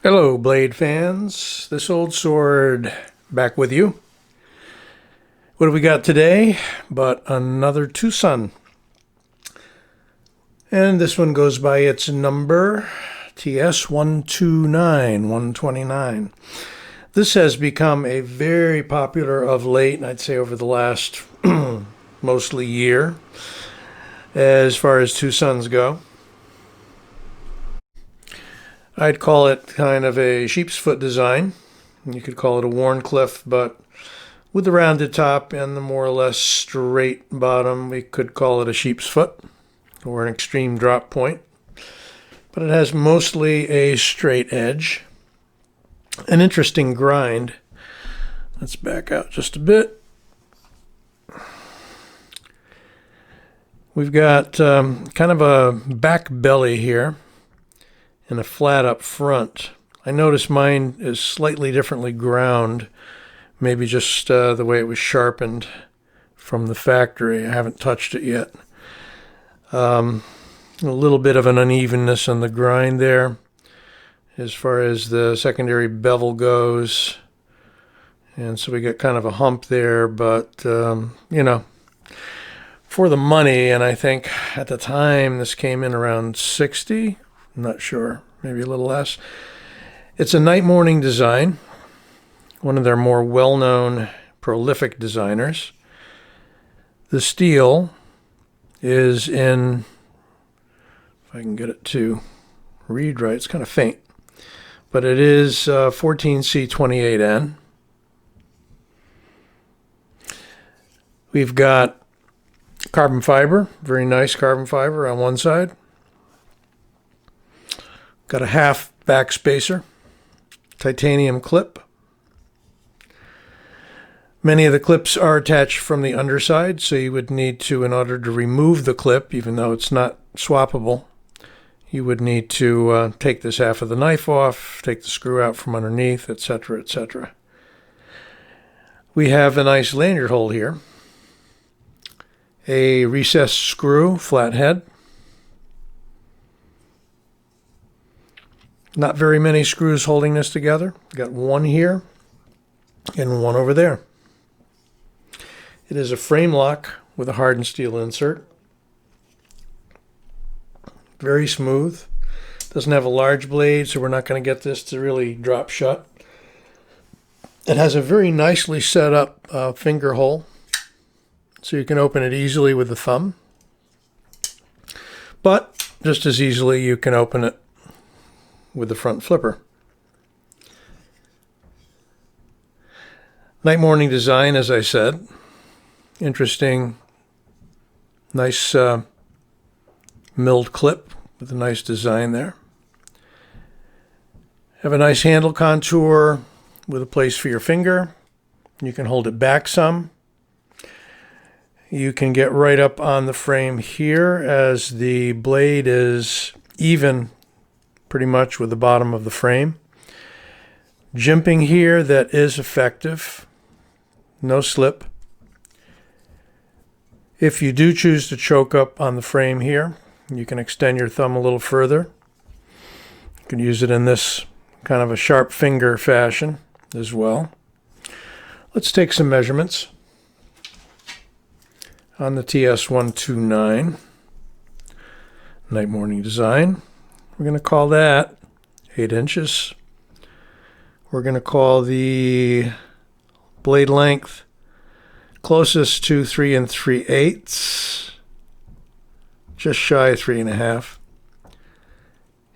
Hello, Blade fans. This old sword back with you. What have we got today but another TwoSun? And this one goes by its number TS129, 129. This has become a very popular of late, and I'd say over the last mostly year, as far as TwoSuns go. I'd call it kind of a sheepsfoot design. You could call it a Warncliffe, but with the rounded top and the more or less straight bottom, we could call it a sheepsfoot or an extreme drop point. But it has mostly a straight edge. An interesting grind. Let's back out just a bit. We've got kind of a back belly here and a flat up front. I notice mine is slightly differently ground, maybe just the way it was sharpened from the factory. I haven't touched it yet. A little bit of an unevenness on the grind there as far as the secondary bevel goes. And so we got kind of a hump there, but you know, for the money, and I think at the time this came in around 60. I'm not sure, maybe a little less. It's a night morning design, one of their more well-known prolific designers. The steel is in, if I can get it to read right, it's kind of faint, but it is 14C28N. We've got carbon fiber, very nice carbon fiber on one side. Got a half back spacer, titanium clip. Many of the clips are attached from the underside, so you would need to, in order to remove the clip, even though it's not swappable, you would need to take this half of the knife off, take the screw out from underneath, etc., etc. We have a nice lanyard hole here, a recessed screw, flat head. Not very many screws holding this together. Got one here and one over there. It is a frame lock with a hardened steel insert. Very smooth. Doesn't have a large blade, so we're not going to get this to really drop shut. It has a very nicely set up finger hole, so you can open it easily with the thumb. But just as easily you can open it with the front flipper. Night morning design, as I said. Interesting, nice milled clip with a nice design there. Have a nice handle contour with a place for your finger. You can hold it back some. You can get right up on the frame here as the blade is even pretty much with the bottom of the frame. Jimping here that is effective. No slip. If you do choose to choke up on the frame here, you can extend your thumb a little further. You can use it in this kind of a sharp finger fashion as well. Let's take some measurements on the TS129 night morning design. We're going to call that 8 inches. We're going to call the blade length closest to 3 3/8, just shy of 3.5,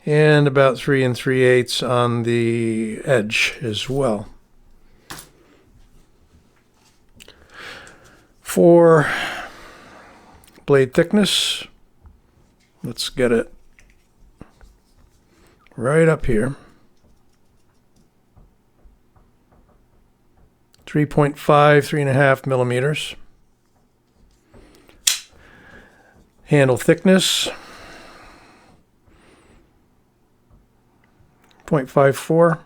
and about 3 3/8 on the edge as well. For blade thickness, let's get it right up here. 3.5, 3.5 millimeters. Handle thickness, 0.54.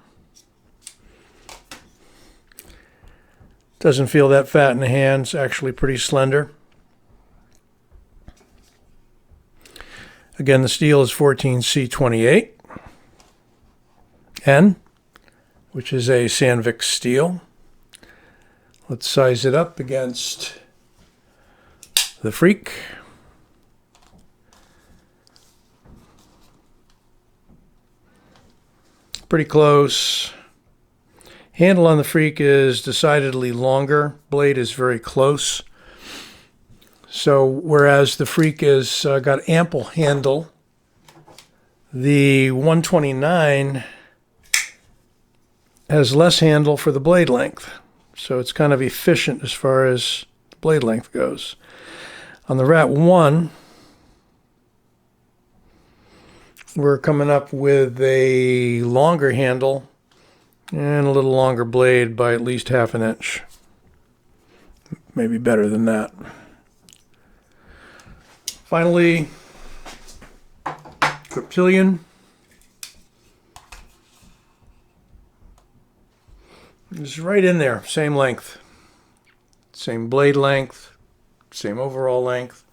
Doesn't feel that fat in the hands, actually pretty slender. Again, the steel is 14C28. N, which is a Sandvik steel. Let's size it up against the Freak. Pretty close. Handle on the Freak is decidedly longer. Blade is very close. So whereas the Freak is got ample handle, the 129 has less handle for the blade length. So it's kind of efficient as far as the blade length goes. On the Rat 1, we're coming up with a longer handle and a little longer blade by at least ½ an inch. Maybe better than that. Finally, Griptilian. It's right in there, same length. Same blade length, same overall length.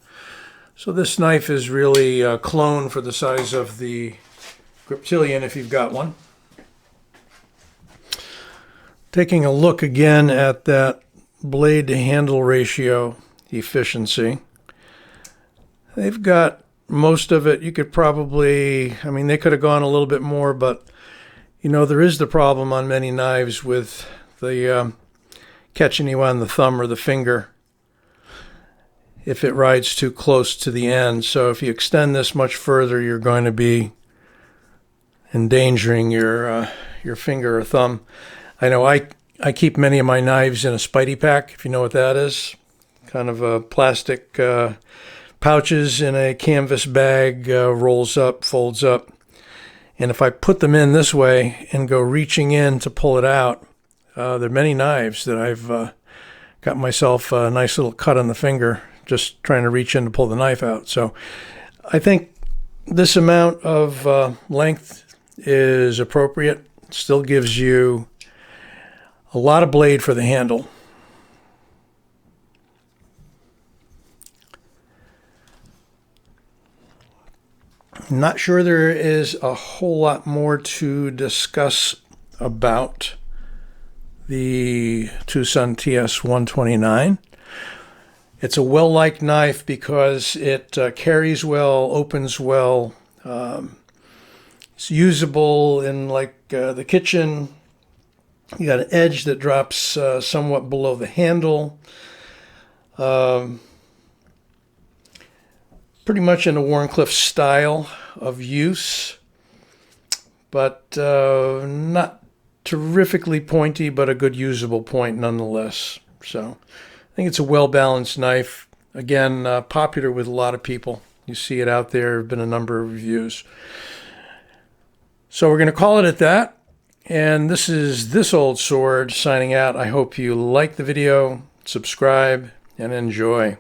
So this knife is really a clone for the size of the Griptilian if you've got one. Taking a look again at that blade to handle ratio efficiency. They've got most of it. You could probably, I mean, they could have gone a little bit more, but you know, there is the problem on many knives with the catching you on the thumb or the finger if it rides too close to the end. So if you extend this much further, you're going to be endangering your finger or thumb. I know I keep many of my knives in a Spidey pack, if you know what that is. Kind of a plastic pouches in a canvas bag, rolls up, folds up. And if I put them in this way and go reaching in to pull it out, there are many knives that I've got myself a nice little cut on the finger just trying to reach in to pull the knife out. So I think this amount of length is appropriate. It still gives you a lot of blade for the handle. I'm not sure there is a whole lot more to discuss about the TwoSun TS129. It's a well-liked knife because it carries well, opens well. It's usable in like the kitchen. You got an edge that drops somewhat below the handle. Pretty much in a Wharncliffe style of use, but not terrifically pointy, but a good usable point nonetheless. So I think it's a well-balanced knife. Again, popular with a lot of people. You see it out there. There have been a number of reviews. So we're going to call it at that. And this is This Old Sword signing out. I hope you like the video, subscribe, and enjoy.